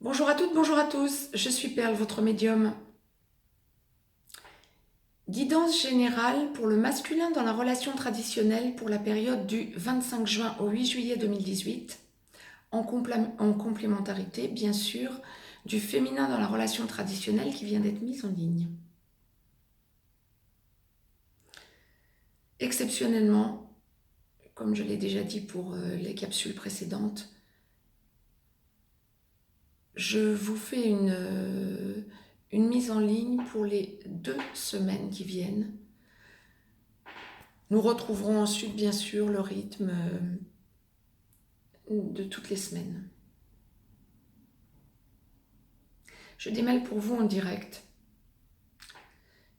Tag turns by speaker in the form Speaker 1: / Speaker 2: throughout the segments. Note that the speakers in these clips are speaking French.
Speaker 1: Bonjour à toutes, bonjour à tous, je suis Perle, votre médium. Guidance générale pour le masculin dans la relation traditionnelle pour la période du 25 juin au 8 juillet 2018, en complémentarité, bien sûr, du féminin dans la relation traditionnelle qui vient d'être mise en ligne. Exceptionnellement, comme je l'ai déjà dit pour les capsules précédentes, je vous fais une mise en ligne pour les 2 semaines qui viennent. Nous retrouverons ensuite, bien sûr, le rythme de toutes les semaines. Je démêle pour vous en direct.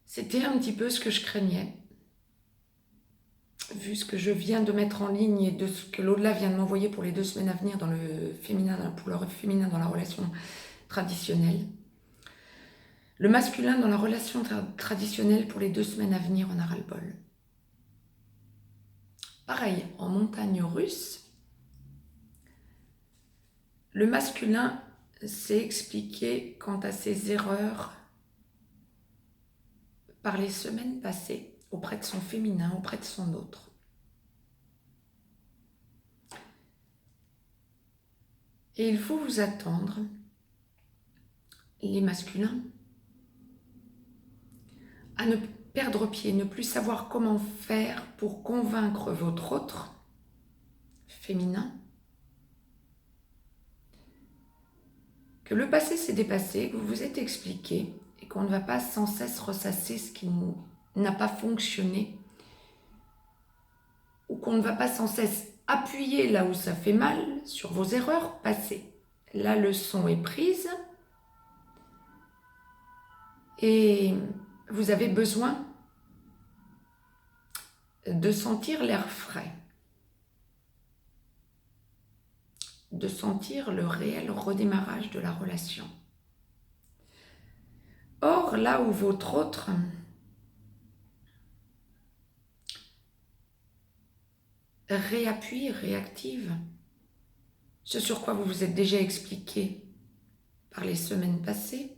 Speaker 1: C'était un petit peu ce que je craignais, vu ce que je viens de mettre en ligne et de ce que l'au-delà vient de m'envoyer pour les 2 semaines à venir dans le féminin, pour le féminin dans la relation traditionnelle. Le masculin dans la relation traditionnelle pour les 2 semaines à venir en a ras-le-bol. Pareil, en montagne russe, le masculin s'est expliqué quant à ses erreurs par les semaines passées auprès de son féminin, auprès de son autre. Et il faut vous attendre, les masculins, à ne perdre pied, ne plus savoir comment faire pour convaincre votre autre féminin que le passé s'est dépassé, que vous vous êtes expliqué et qu'on ne va pas sans cesse ressasser ce qui n'a pas fonctionné ou qu'on ne va pas sans cesse appuyer là où ça fait mal sur vos erreurs passées. La leçon est prise et vous avez besoin de sentir l'air frais, de sentir le réel redémarrage de la relation. Or, là où votre autre réappuie, réactive ce sur quoi vous vous êtes déjà expliqué par les semaines passées,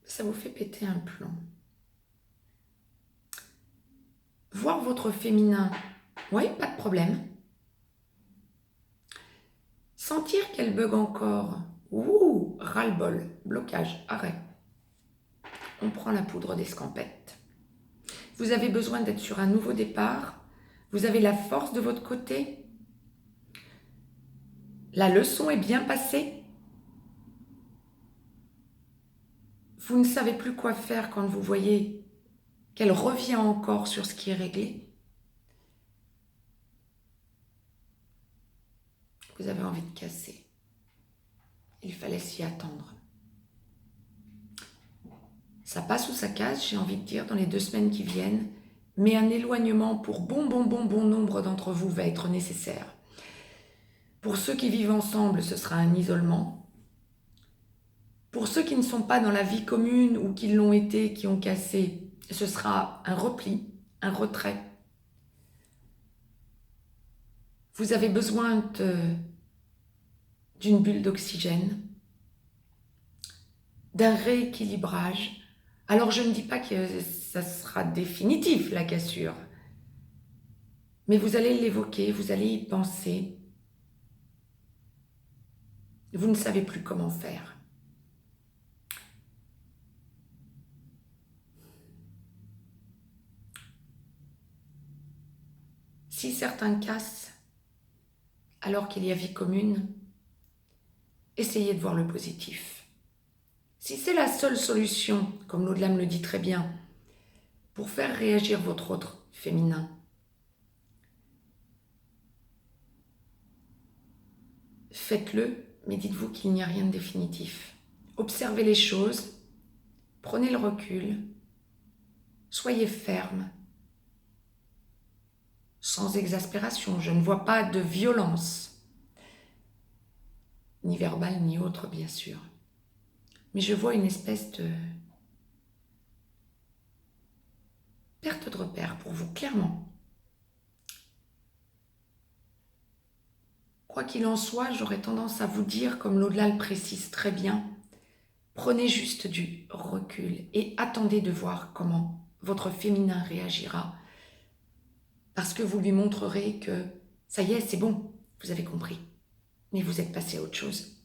Speaker 1: ça vous fait péter un plomb. Voir votre féminin, oui, pas de problème. Sentir qu'elle bug encore, ouh, ras-le-bol, blocage, arrêt. On prend la poudre d'escampette. Vous avez besoin d'être sur un nouveau départ. Vous avez la force de votre côté. La leçon est bien passée. Vous ne savez plus quoi faire quand vous voyez qu'elle revient encore sur ce qui est réglé. Vous avez envie de casser. Il fallait s'y attendre. Ça passe ou ça casse, j'ai envie de dire, dans les 2 semaines qui viennent, mais un éloignement pour bon nombre d'entre vous va être nécessaire. Pour ceux qui vivent ensemble, ce sera un isolement. Pour ceux qui ne sont pas dans la vie commune ou qui l'ont été, qui ont cassé, ce sera un repli, un retrait. Vous avez besoin d'une bulle d'oxygène, d'un rééquilibrage. Alors je ne dis pas que ça sera définitif, la cassure, mais vous allez l'évoquer, vous allez y penser. Vous ne savez plus comment faire. Si certains cassent alors qu'il y a vie commune, essayez de voir le positif. Si c'est la seule solution, comme l'au-delà me le dit très bien, pour faire réagir votre autre féminin, faites-le, mais dites-vous qu'il n'y a rien de définitif. Observez les choses, prenez le recul, soyez ferme, sans exaspération. Je ne vois pas de violence, ni verbale ni autre, bien sûr. Mais je vois une espèce de perte de repère pour vous, clairement. Quoi qu'il en soit, j'aurais tendance à vous dire, comme l'au-delà le précise très bien, prenez juste du recul et attendez de voir comment votre féminin réagira, parce que vous lui montrerez que ça y est, c'est bon, vous avez compris, mais vous êtes passé à autre chose.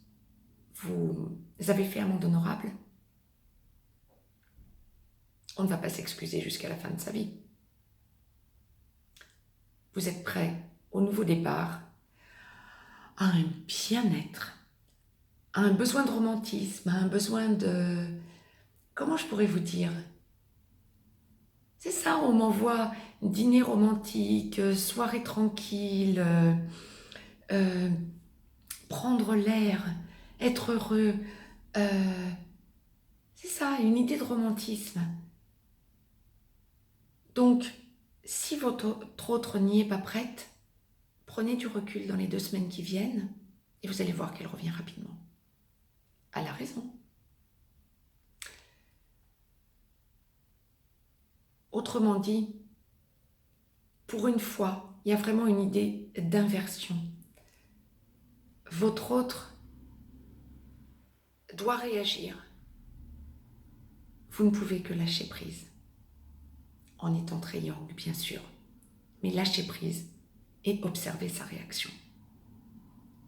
Speaker 1: Vous avez fait un monde honorable. On ne va pas s'excuser jusqu'à la fin de sa vie. Vous êtes prêt au nouveau départ, à un bien-être, à un besoin de romantisme, à un besoin de... Comment je pourrais vous dire? C'est ça, on m'envoie dîner romantique, soirée tranquille, euh, prendre l'air, être heureux. euh, c'est ça, une idée de romantisme. Donc, si votre autre n'y est pas prête, prenez du recul dans les 2 semaines qui viennent et vous allez voir qu'elle revient rapidement. Elle a raison. Autrement dit, pour une fois, il y a vraiment une idée d'inversion. Votre autre doit réagir. Vous ne pouvez que lâcher prise. En étant triangle, bien sûr. Mais lâcher prise et observer sa réaction.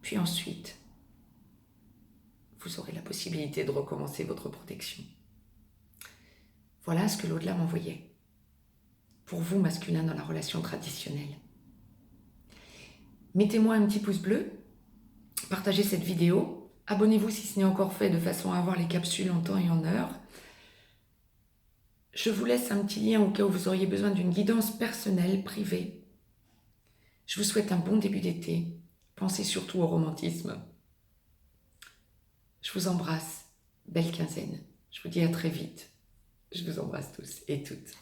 Speaker 1: Puis ensuite, vous aurez la possibilité de recommencer votre protection. Voilà ce que l'au-delà m'envoyait. Pour vous, masculin dans la relation traditionnelle. Mettez-moi un petit pouce bleu, partagez cette vidéo, abonnez-vous si ce n'est encore fait de façon à avoir les capsules en temps et en heure. Je vous laisse un petit lien au cas où vous auriez besoin d'une guidance personnelle, privée. Je vous souhaite un bon début d'été. Pensez surtout au romantisme. Je vous embrasse. Belle quinzaine. Je vous dis à très vite. Je vous embrasse tous et toutes.